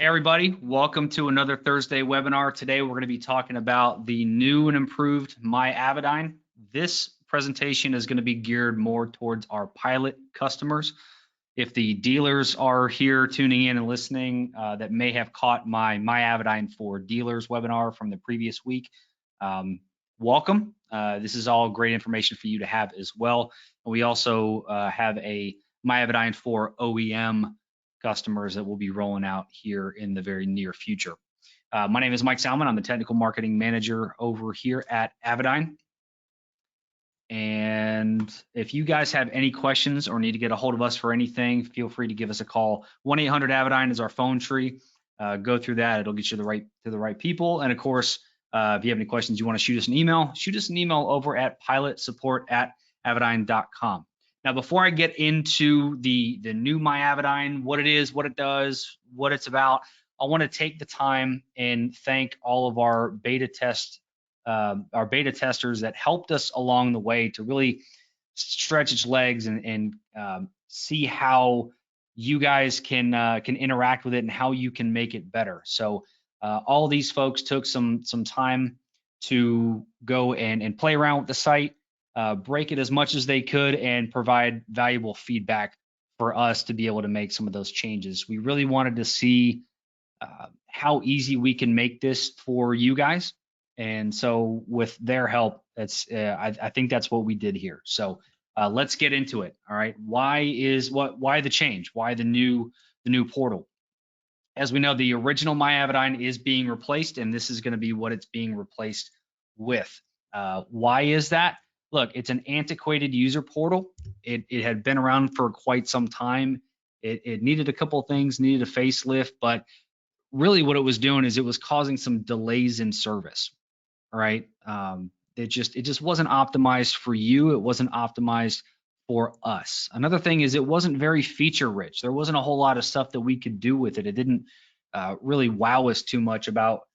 Hey everybody, welcome to another Thursday webinar. Today we're going to be talking about the new and improved MyAvidyne. This presentation is going to be geared more towards our pilot customers. If the dealers are here tuning in and listening that may have caught my MyAvidyne for Dealers webinar from the previous week, welcome. This is all great information for you to have as well. And we also have a MyAvidyne for OEM customers that will be rolling out here in the very near future. My name is Mike Salmon. I'm the technical marketing manager over here at Avidyne. And if you guys have any questions or need to get a hold of us for anything, feel free to give us a call. 1-800-AVIDYNE is our phone tree. Go through that. It'll get you to the right people. And of course, if you have any questions, you want to shoot us an email over at pilotsupport@avidyne.com. Now, before I get into the new MyAvidyne, what it is, what it does, what it's about, I want to take the time and thank all of our beta testers that helped us along the way to really stretch its legs and see how you guys can interact with it and how you can make it better. So all of these folks took some time to go and play around with the site. Break it as much as they could and provide valuable feedback for us to be able to make some of those changes. We really wanted to see how easy we can make this for you guys. And so with their help, I think that's what we did here. So let's get into it. All right. Why the change? Why the new portal? As we know, the original MyAvidyne is being replaced, and this is going to be what it's being replaced with. Why is that? Look, it's an antiquated user portal. It had been around for quite some time. It needed a couple of things, needed a facelift, but really what it was doing is it was causing some delays in service. All right. It just wasn't optimized for you. It wasn't optimized for us. Another thing is it wasn't very feature rich. There wasn't a whole lot of stuff that we could do with it. It didn't really wow us too much about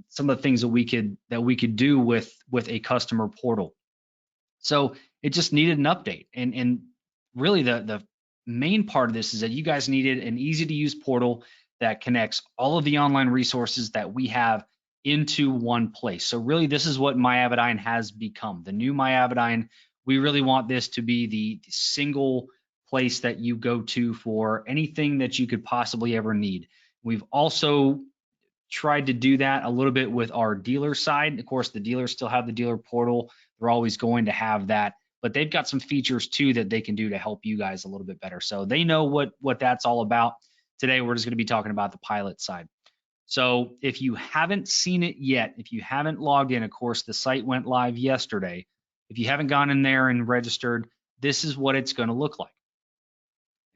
some of the things that we could do with a customer portal. So it just needed an update. And really the main part of this is that you guys needed an easy to use portal that connects all of the online resources that we have into one place. So really this is what MyAvidyne has become. The new MyAvidyne, we really want this to be the single place that you go to for anything that you could possibly ever need. We've also tried to do that a little bit with our dealer side. Of course, the dealers still have the dealer portal. They're always going to have that, but they've got some features too that they can do to help you guys a little bit better. So they know what that's all about. Today, we're just going to be talking about the pilot side. So if you haven't seen it yet, if you haven't logged in, of course, the site went live yesterday. If you haven't gone in there and registered, this is what it's going to look like.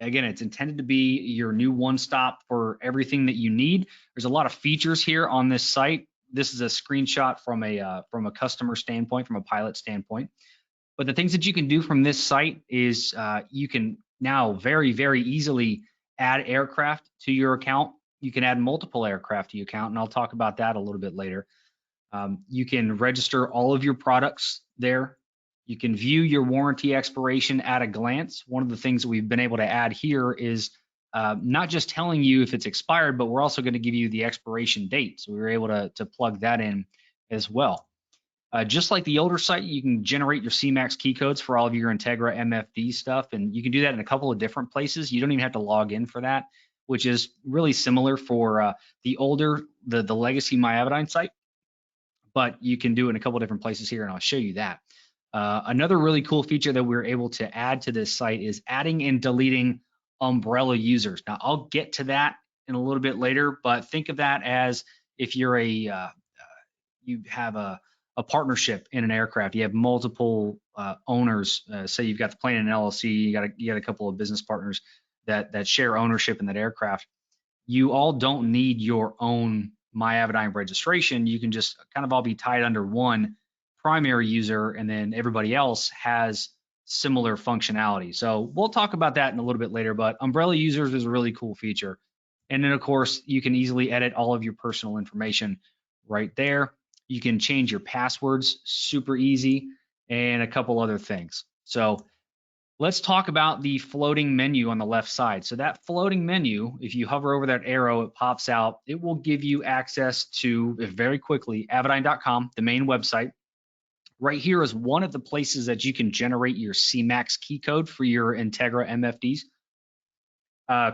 Again, it's intended to be your new one-stop for everything that you need. There's a lot of features here on this site. This is a screenshot from a customer standpoint, from a pilot standpoint. But the things that you can do from this site is you can now very, very easily add aircraft to your account. You can add multiple aircraft to your account, and I'll talk about that a little bit later. You can register all of your products there. You can view your warranty expiration at a glance. One of the things that we've been able to add here is not just telling you if it's expired, but we're also going to give you the expiration date. So we were able to plug that in as well. Just like the older site, you can generate your CMAX key codes for all of your Integra MFD stuff, and you can do that in a couple of different places. You don't even have to log in for that, which is really similar for the legacy MyAvidyne site, but you can do it in a couple of different places here, and I'll show you that. Another really cool feature that we're able to add to this site is adding and deleting umbrella users. Now, I'll get to that in a little bit later, but think of that as if you're you have a partnership in an aircraft, you have multiple owners. Say you've got the plane and LLC, you got a couple of business partners that share ownership in that aircraft. You all don't need your own MyAvidyne registration. You can just kind of all be tied under one primary user, and then everybody else has similar functionality. So we'll talk about that in a little bit later, but umbrella users is a really cool feature. And then of course, you can easily edit all of your personal information right there. You can change your passwords, super easy, and a couple other things. So Let's talk about the floating menu on the left side. So that floating menu, if you hover over that arrow, it pops out. It will give you access to, very quickly, Avidyne.com, the main website. Right here is one of the places that you can generate your CMAX key code for your Integra MFDs.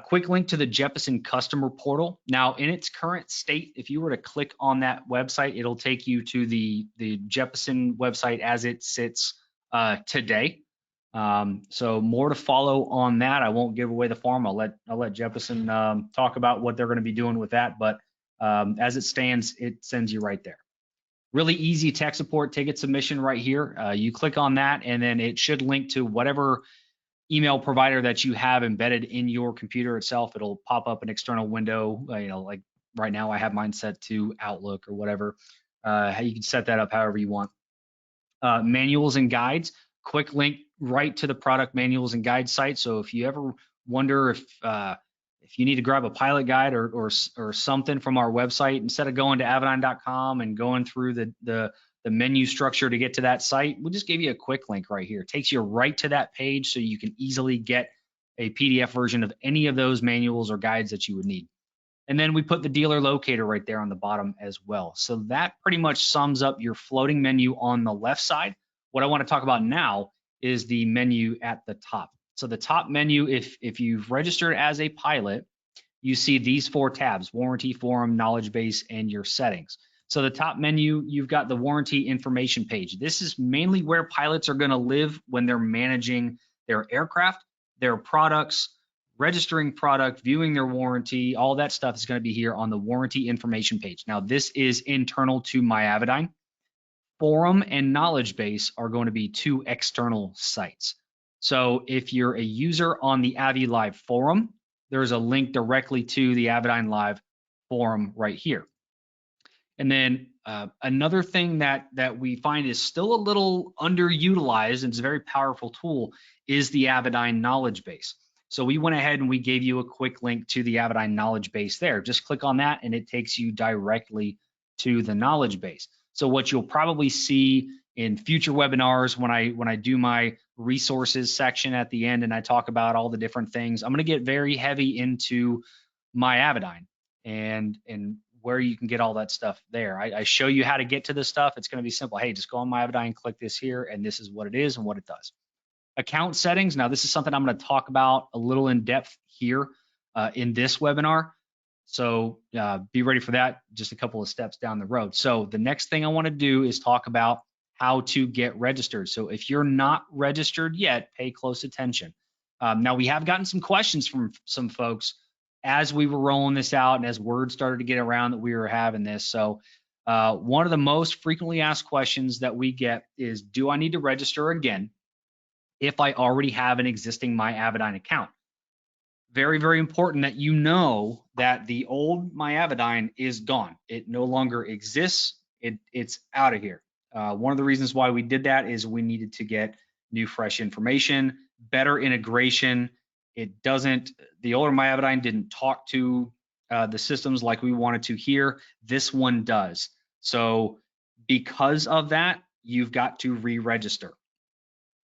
Quick link to the Jeppesen customer portal. Now, in its current state, if you were to click on that website, it'll take you to the Jeppesen website as it sits today. So more to follow on that. I won't give away the farm. I'll let Jeppesen talk about what they're going to be doing with that. But as it stands, it sends you right there. Really easy tech support ticket submission right here. You click on that, and then it should link to whatever email provider that you have embedded in your computer itself. It'll pop up an external window. Like right now I have mine set to Outlook or whatever. You can set that up however you want. Manuals and guides, quick link right to the product manuals and guide site. So if you ever wonder if you need to grab a pilot guide or something from our website, instead of going to Avidyne.com and going through the menu structure to get to that site, we'll just give you a quick link right here. It takes you right to that page so you can easily get a PDF version of any of those manuals or guides that you would need. And then we put the dealer locator right there on the bottom as well. So that pretty much sums up your floating menu on the left side. What I want to talk about now is the menu at the top. So the top menu, if you've registered as a pilot, you see these 4 tabs: warranty, forum, knowledge base, and your settings. So the top menu, you've got the warranty information page. This is mainly where pilots are going to live when they're managing their aircraft, their products, registering product, viewing their warranty. All that stuff is going to be here on the warranty information page. Now, this is internal to MyAvidyne. Forum and knowledge base are going to be 2 external sites. So if you're a user on the Avi Live forum, there's a link directly to the Avidyne Live forum right here. And then another thing that we find is still a little underutilized, and it's a very powerful tool, is the Avidyne knowledge base. So we went ahead and we gave you a quick link to the Avidyne knowledge base there. Just click on that and it takes you directly to the knowledge base. So what you'll probably see in future webinars when I do my resources section at the end and I talk about all the different things, I'm going to get very heavy into MyAvidyne and where you can get all that stuff there. I show you how to get to this stuff. It's going to be simple. Hey, just go on MyAvidyne, click this here, and this is what it is and what it does. Account settings. Now, this is something I'm going to talk about a little in depth here in this webinar. So be ready for that just a couple of steps down the road. So the next thing I want to do is talk about how to get registered. So if you're not registered yet, pay close attention. Now, we have gotten some questions from some folks as we were rolling this out and as word started to get around that we were having this. So one of the most frequently asked questions that we get is, do I need to register again if I already have an existing MyAvidyne account? Very, very important that you know that the old MyAvidyne is gone. It no longer exists. It's out of here. One of the reasons why we did that is we needed to get new, fresh information, better integration. The older MyAvidyne didn't talk to the systems like we wanted to here. This one does. So because of that, you've got to re-register.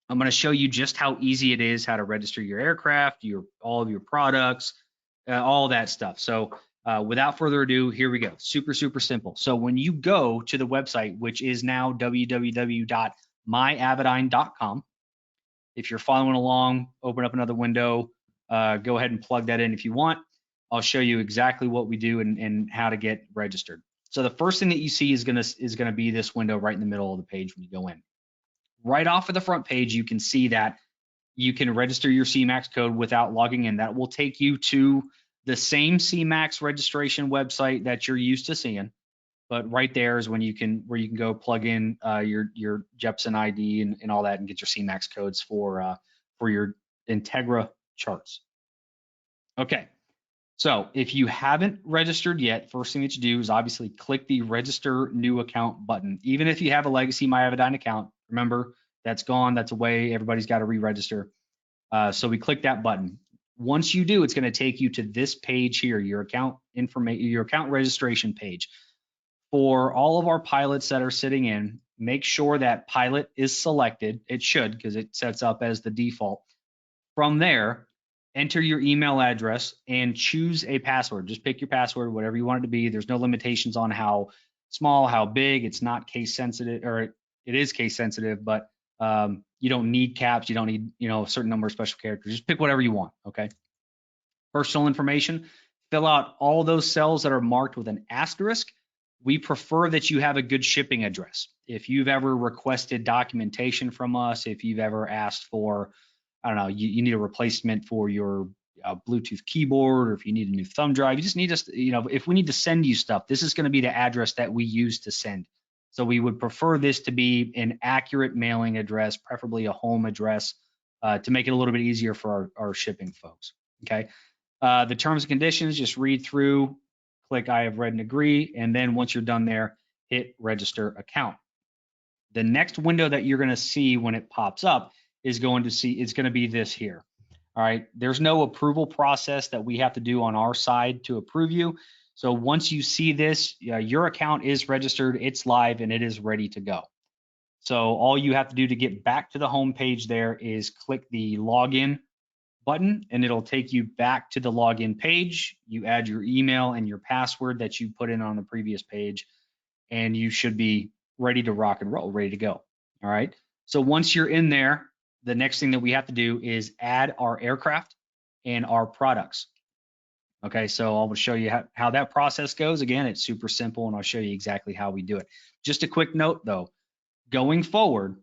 I'm going to show you just how easy it is, how to register your aircraft, all of your products, all that stuff. So without further ado, here we go. Super, super simple. So when you go to the website, which is now www.myavidyne.com, if you're following along, open up another window, go ahead and plug that in if you want. I'll show you exactly what we do and how to get registered. So the first thing that you see is gonna be this window right in the middle of the page when you go in. Right off of the front page, you can see that you can register your CMAX code without logging in. That will take you to the same CMAX registration website that you're used to seeing, but right there is where you can go plug in your Jeppesen ID and all that and get your CMAX codes for your Integra charts. Okay, so if you haven't registered yet, first thing that you do is obviously click the register new account button. Even if you have a legacy MyAvidyne account, remember that's gone, that's away, everybody's got to re-register. So we click that button. Once you do, it's going to take you to this page here, your account registration page. For all of our pilots that are sitting in, make sure that pilot is selected. It should, because it sets up as the default. From there, enter your email address and choose a password. Just pick your password, whatever you want it to be. There's no limitations on how small, how big. It's not case sensitive, or it is case sensitive, but you don't need caps. You don't need, a certain number of special characters. Just pick whatever you want, okay? Personal information, fill out all those cells that are marked with an asterisk. We prefer that you have a good shipping address. If you've ever requested documentation from us, if you've ever asked for, I don't know, you need a replacement for your Bluetooth keyboard, or if you need a new thumb drive, you just need us, if we need to send you stuff, this is going to be the address that we use to send. So we would prefer this to be an accurate mailing address, preferably a home address, to make it a little bit easier for our shipping folks. Okay. The terms and conditions, just read through, click I have read and agree, and then once you're done there, hit register account. The next window that you're going to see when it pops up is going to be this here. All right, there's no approval process that we have to do on our side to approve you. So once you see this, your account is registered, it's live, and it is ready to go. So all you have to do to get back to the home page there is click the login button, and it'll take you back to the login page. You add your email and your password that you put in on the previous page, and you should be ready to rock and roll, ready to go. All right. So once you're in there, the next thing that we have to do is add our aircraft and our products. Okay, so I'll show you how that process goes. Again, it's super simple, and I'll show you exactly how we do it. Just a quick note though, going forward,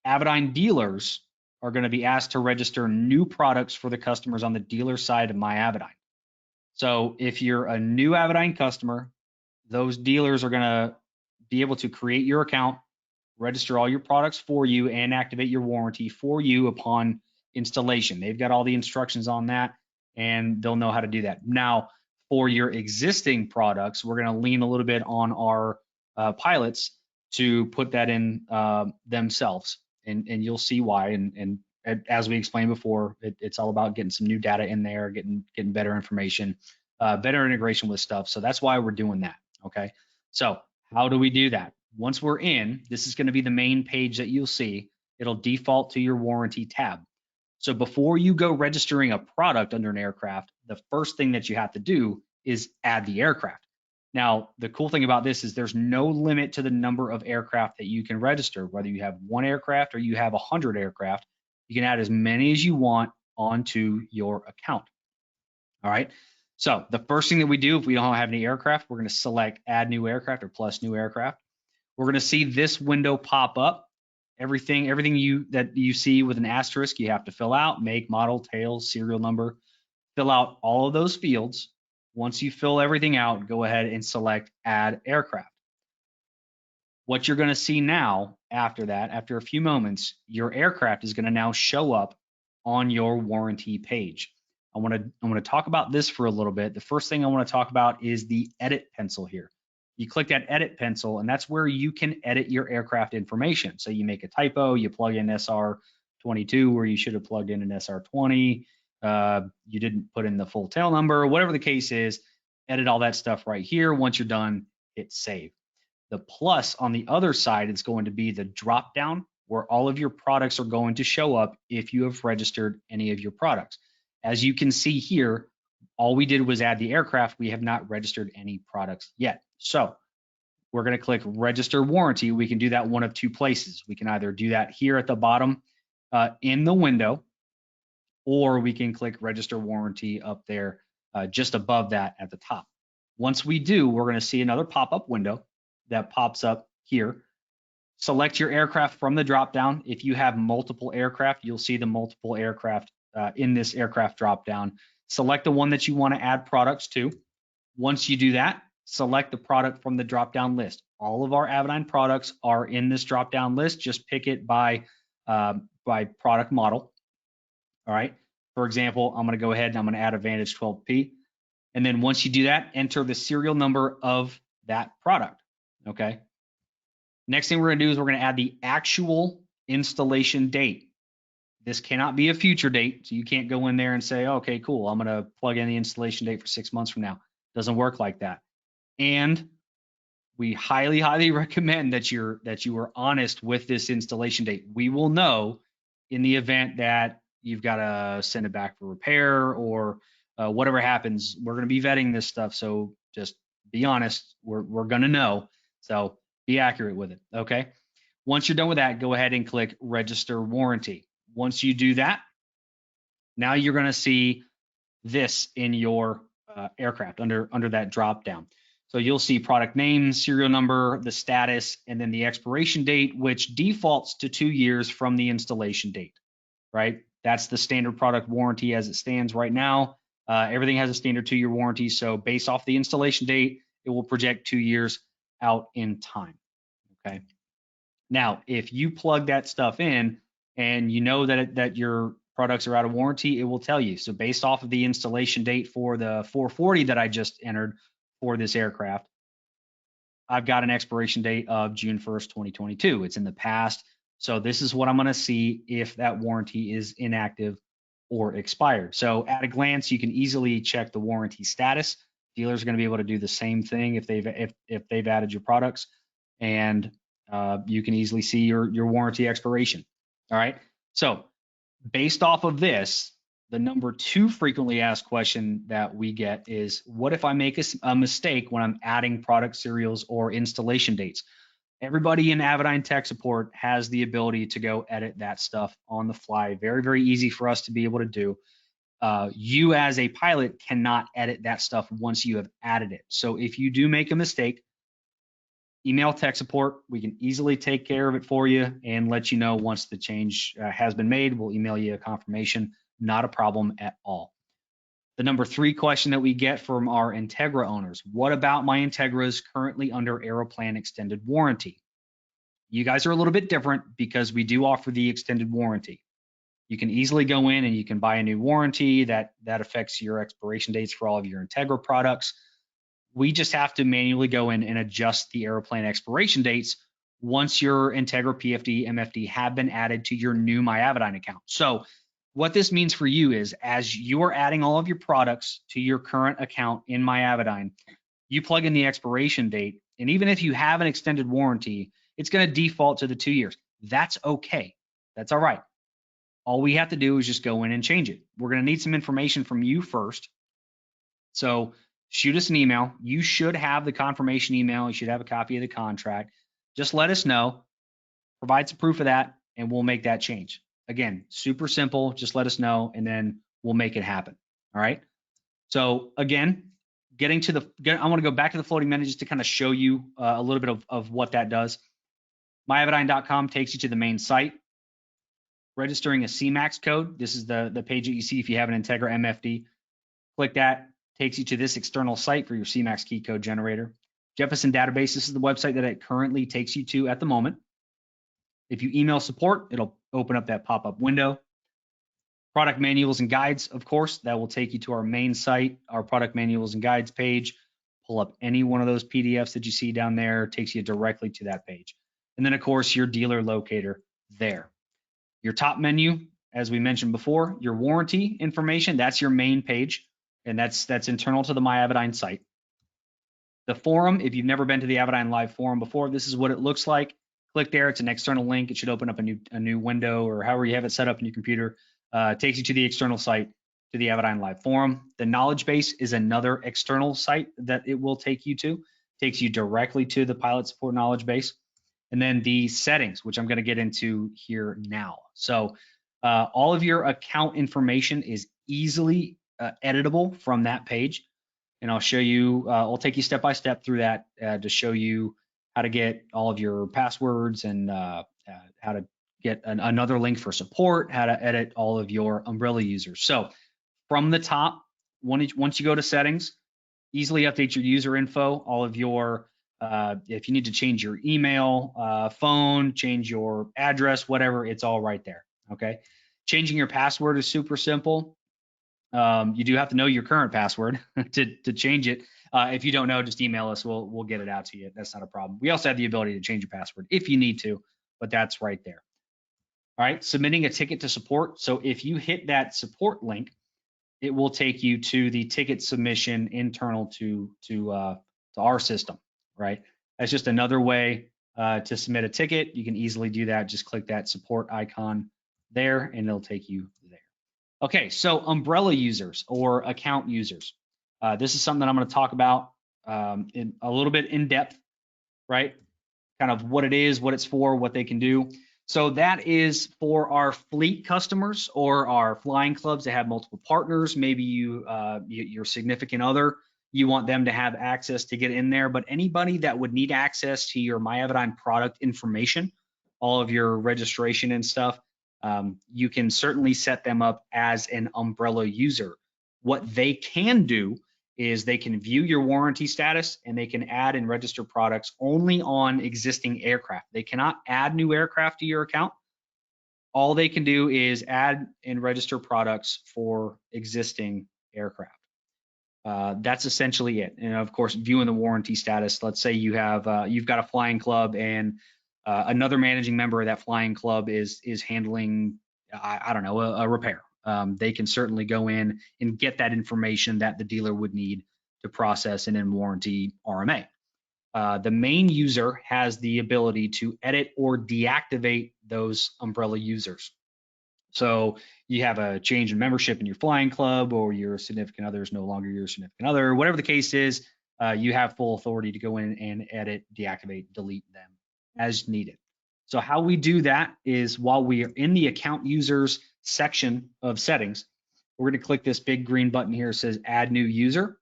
Avidyne dealers are going to be asked to register new products for the customers on the dealer side of MyAvidyne. So if you're a new Avidyne customer, those dealers are going to be able to create your account, register all your products for you, and activate your warranty for you upon installation. They've got all the instructions on that, and they'll know how to do that. Now, for your existing products, we're going to lean a little bit on our pilots to put that in themselves, and you'll see why. And as we explained before, it's all about getting some new data in there, getting better information, better integration with stuff. So that's why we're doing that. Okay. So how do we do that? Once we're in, this is going to be the main page that you'll see. It'll default to your warranty tab. So before you go registering a product under an aircraft, the first thing that you have to do is add the aircraft. Now, the cool thing about this is there's no limit to the number of aircraft that you can register, whether you have one aircraft or you have 100 aircraft. You can add as many as you want onto your account. All right. So the first thing that we do, if we don't have any aircraft, we're going to select add new aircraft or plus new aircraft. We're going to see this window pop up. Everything that you see with an asterisk, you have to fill out: make, model, tail, serial number. Fill out all of those fields. Once you fill everything out, go ahead and select add aircraft. What you're going to see now after that, after a few moments, your aircraft is going to now show up on your warranty page. I want to talk about this for a little bit. The first thing I want to talk about is the edit pencil here. You click that edit pencil, and that's where you can edit your aircraft information. So you make a typo, you plug in SR22 where you should have plugged in an SR20. You didn't put in the full tail number, whatever the case is, edit all that stuff right here. Once you're done, hit save. The plus on the other side is going to be the drop down where all of your products are going to show up if you have registered any of your products. As you can see here, all we did was add the aircraft. We have not registered any products yet. So we're going to click register warranty. We can do that one of two places. We can either do that here at the bottom in the window, or we can click register warranty up there just above that at the top. Once we do, we're going to see another pop-up window that pops up here. Select your aircraft from the drop-down. If you have multiple aircraft, you'll see the multiple aircraft in this aircraft drop-down. Select the one that you want to add products to. Once you do that, select the product from the drop-down list. All of our Avidyne products are in this drop-down list. Just pick it by product model. All right. For example, I'm going to go ahead and I'm going to add a Vantage 12P. And then once you do that, enter the serial number of that product. Okay. Next thing we're going to do is we're going to add the actual installation date. This cannot be a future date. So you can't go in there and say, okay, cool, I'm going to plug in the installation date for 6 months from now. It doesn't work like that. And we highly, highly recommend that you are honest with this installation date. We will know in the event that you've got to send it back for repair, or whatever happens, we're going to be vetting this stuff. So just be honest. We're going to know. So be accurate with it. Okay. Once you're done with that, go ahead and click register warranty. Once you do that, now you're going to see this in your aircraft under that drop down. So you'll see product name, serial number, the status, and then the expiration date, which defaults to 2 years from the installation date, right? That's the standard product warranty as it stands right now. Everything has a standard 2-year warranty. So based off the installation date, it will project 2 years out in time, okay? Now, if you plug that stuff in and you know that your products are out of warranty, it will tell you. So based off of the installation date for the 440 that I just entered for this aircraft, I've got an expiration date of June 1st, 2022. It's in the past. So this is what I'm going to see if that warranty is inactive or expired. So at a glance, you can easily check the warranty status. Dealers are going to be able to do the same thing if they've added your products, and you can easily see your warranty expiration. All right. So based off of this, the number 2 frequently asked question that we get is, what if I make a mistake when I'm adding product serials or installation dates? Everybody in Avidyne tech support has the ability to go edit that stuff on the fly. Very, very easy for us to be able to do. You as a pilot cannot edit that stuff once you have added it. So if you do make a mistake, email tech support. We can easily take care of it for you and let you know once the change has been made. We'll email you a confirmation. Not a problem at all. The number 3 question that we get from our Integra owners: what about my Integra is currently under Aeroplan extended warranty? You guys are a little bit different because we do offer the extended warranty. You can easily go in and you can buy a new warranty that affects your expiration dates for all of your Integra products. We just have to manually go in and adjust the Aeroplan expiration dates once your Integra PFD, MFD have been added to your new MyAvidyne account. So what this means for you is, as you are adding all of your products to your current account in MyAvidyne, you plug in the expiration date, and even if you have an extended warranty, it's going to default to the 2 years. That's okay. That's all right. All we have to do is just go in and change it. We're going to need some information from you first. So shoot us an email. You should have the confirmation email. You should have a copy of the contract. Just let us know, provide some proof of that, and we'll make that change. Again, super simple. Just let us know, and then we'll make it happen. All right. So again, I want to go back to the floating menu just to kind of show you a little bit of what that does. MyAvidyne.com takes you to the main site. Registering a CMAX code. This is the page that you see if you have an Integra MFD. Click that. Takes you to this external site for your CMAX key code generator. Jefferson Database, this is the website that it currently takes you to at the moment. If you email support, it'll open up that pop-up window. Product manuals and guides, of course, that will take you to our main site, our product manuals and guides page. Pull up any one of those PDFs that you see down there, takes you directly to that page. And then, of course, your dealer locator there. Your top menu, as we mentioned before, your warranty information, that's your main page, and that's internal to the MyAvidyne site. The forum, if you've never been to the Avidyne Live forum before, this is what it looks like. Click there. It's an external link. It should open up a new window, or however you have it set up in your computer. Takes you to the external site, to the Avidyne Live forum. The knowledge base is another external site that it will take you to. Takes you directly to the pilot support knowledge base. And then the settings, which I'm going to get into here now. So all of your account information is easily editable from that page. And I'll show you, I'll take you step by step through that to show you how to get all of your passwords and how to get another link for support, how to edit all of your umbrella users. So from the top, once you go to settings, easily update your user info, all of your if you need to change your email, phone, change your address, whatever, it's all right there. Okay. Changing your password is super simple. You do have to know your current password to change it. If you don't know, just email us. We'll get it out to you. That's not a problem. We also have the ability to change your password if you need to, but that's right there. All right. Submitting a ticket to support. So if you hit that support link, it will take you to the ticket submission internal to our system. Right. That's just another way to submit a ticket. You can easily do that. Just click that support icon there and it'll take you there. Okay, so umbrella users or account users. This is something that I'm going to talk about in a little bit in depth, right? Kind of what it is, what it's for, what they can do. So that is for our fleet customers or our flying clubs that have multiple partners. Maybe your significant other, you want them to have access to get in there. But anybody that would need access to your MyAvidyne product information, all of your registration and stuff, you can certainly set them up as an umbrella user. What they can do is they can view your warranty status and they can add and register products only on existing aircraft. They cannot add new aircraft to your account. All they can do is add and register products for existing aircraft. That's essentially it. And of course, viewing the warranty status. Let's say you have you've got a flying club and another managing member of that flying club is handling I don't know a repair. They can certainly go in and get that information that the dealer would need to process and then warranty RMA. The main user has the ability to edit or deactivate those umbrella users. So you have a change in membership in your flying club, or your significant other is no longer your significant other, whatever the case is, you have full authority to go in and edit, deactivate, delete them as needed. So how we do that is while we are in the account users section of settings, we're going to click this big green button here. It says add new user.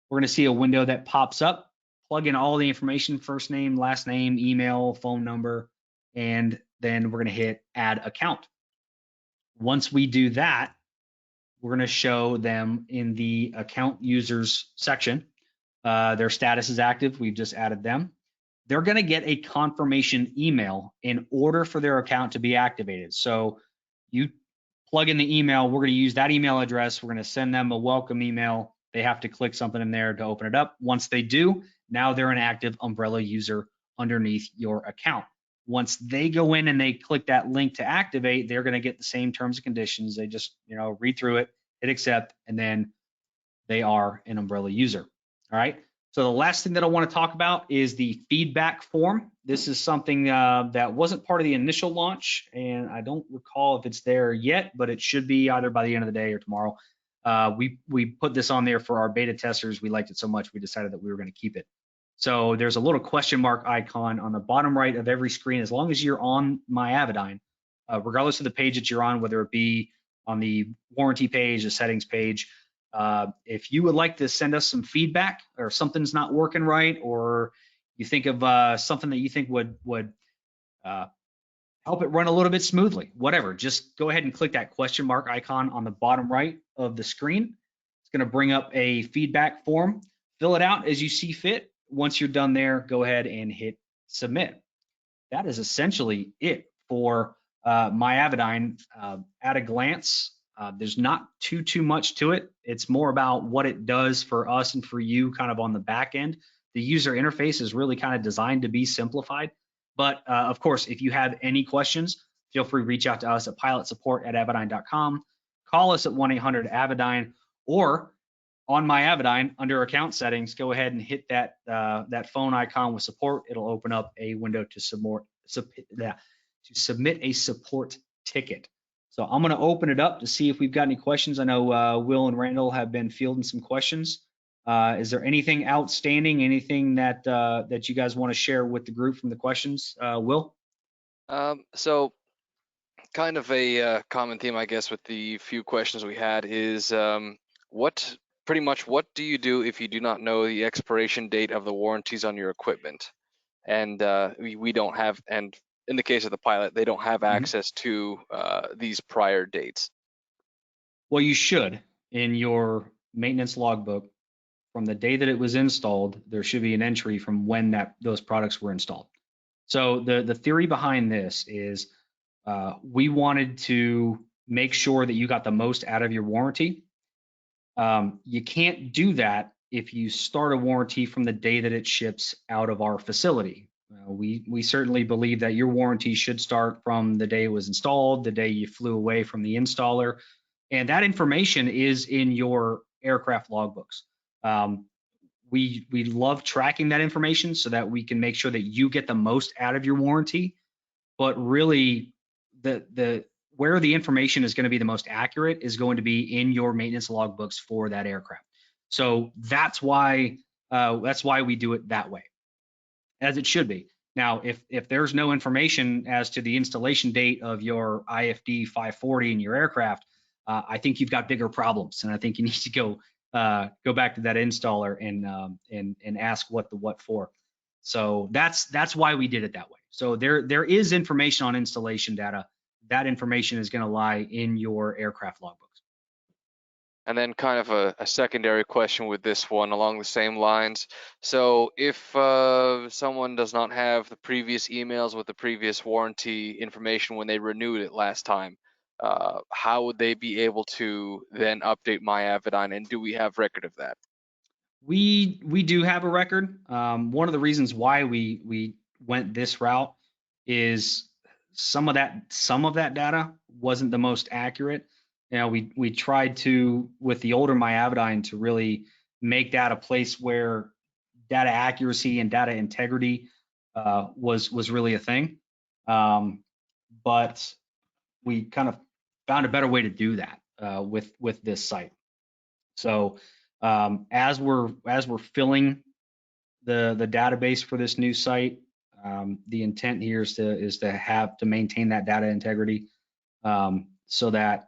We're going to see a window that pops up, plug in all the information, first name, last name, email, phone number, and then we're going to hit add account. Once we do that, we're going to show them in the account users section. Their status is active. We've just added them. They're going to get a confirmation email in order for their account to be activated. So you plug in the email. We're going to use that email address. We're going to send them a welcome email. They have to click something in there to open it up. Once they do, now they're an active umbrella user underneath your account. Once they go in and they click that link to activate, they're going to get the same terms and conditions. They just, read through it, hit accept, and then they are an umbrella user. All right. So the last thing that I want to talk about is the feedback form. This is something that wasn't part of the initial launch, and I don't recall if it's there yet, but it should be either by the end of the day or tomorrow. We put this on there for our beta testers. We liked it so much, we decided that we were going to keep it. So there's a little question mark icon on the bottom right of every screen. As long as you're on MyAvidyne, regardless of the page that you're on, whether it be on the warranty page, the settings page, if you would like to send us some feedback, or something's not working right, or you think of something that you think would help it run a little bit smoothly, whatever, just go ahead and click that question mark icon on the bottom right of the screen. It's going to bring up a feedback form. Fill it out as you see fit. Once you're done there, go ahead and hit submit. That is essentially it for MyAvidyne at a glance. There's not too much to it. It's more about what it does for us and for you kind of on the back end. The user interface is really kind of designed to be simplified. But of course, if you have any questions, feel free to reach out to us at pilotsupport@avidyne.com. Call us at 1-800-AVIDYNE, or on MyAvidyne under account settings, go ahead and hit that phone icon with support. It'll open up a window to submit a support ticket. So I'm going to open it up to see if we've got any questions. I know Will and Randall have been fielding some questions. Is there anything outstanding, anything that you guys want to share with the group from the questions? Will? So kind of a common theme, I guess, with the few questions we had is what do you do if you do not know the expiration date of the warranties on your equipment? And we don't have, and in the case of the pilot, they don't have access to these prior dates. Well, you should. In your maintenance logbook, from the day that it was installed, there should be an entry from when those products were installed. So the theory behind this is we wanted to make sure that you got the most out of your warranty. You can't do that if you start a warranty from the day that it ships out of our facility. We certainly believe that your warranty should start from the day it was installed, the day you flew away from the installer, and that information is in your aircraft logbooks. We love tracking that information so that we can make sure that you get the most out of your warranty. But really, where the information is going to be the most accurate is going to be in your maintenance logbooks for that aircraft. So that's why we do it that way, as it should be. Now, if there's no information as to the installation date of your IFD 540 in your aircraft, I think you've got bigger problems, and I think you need to go back to that installer and ask what for. So that's why we did it that way. So there is information on installation data. That information is going to lie in your aircraft logbooks. And then kind of a secondary question with this one along the same lines. So if someone does not have the previous emails with the previous warranty information when they renewed it last time, how would they be able to then update MyAvidyne, and do we have record of that? We do have a record. One of the reasons why we went this route is some of that data wasn't the most accurate. You know, we tried to, with the older MyAvidyne, to really make that a place where data accuracy and data integrity was really a thing. But we kind of found a better way to do that with this site. So as we're filling the database for this new site, the intent here is to maintain that data integrity, so that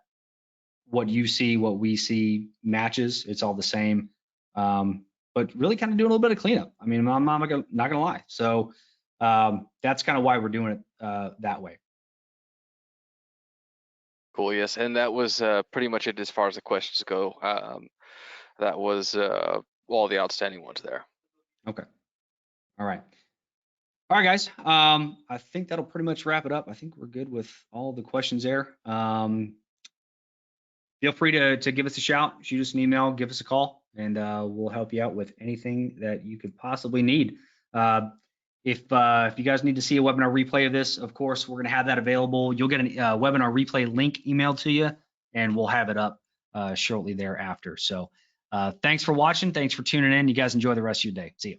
what you see, what we see matches. It's all the same, but really kind of doing a little bit of cleanup. I mean, I'm not gonna lie. So that's kind of why we're doing it that way. Cool. Yes, and that was pretty much it as far as the questions go. That was all the outstanding ones there. Okay. All right. All right, guys. I think that'll pretty much wrap it up. I think we're good with all the questions there. Feel free to give us a shout, shoot us an email, give us a call, and we'll help you out with anything that you could possibly need. If you guys need to see a webinar replay of this, of course, we're going to have that available. You'll get a webinar replay link emailed to you, and we'll have it up shortly thereafter. So thanks for watching. Thanks for tuning in. You guys enjoy the rest of your day. See you.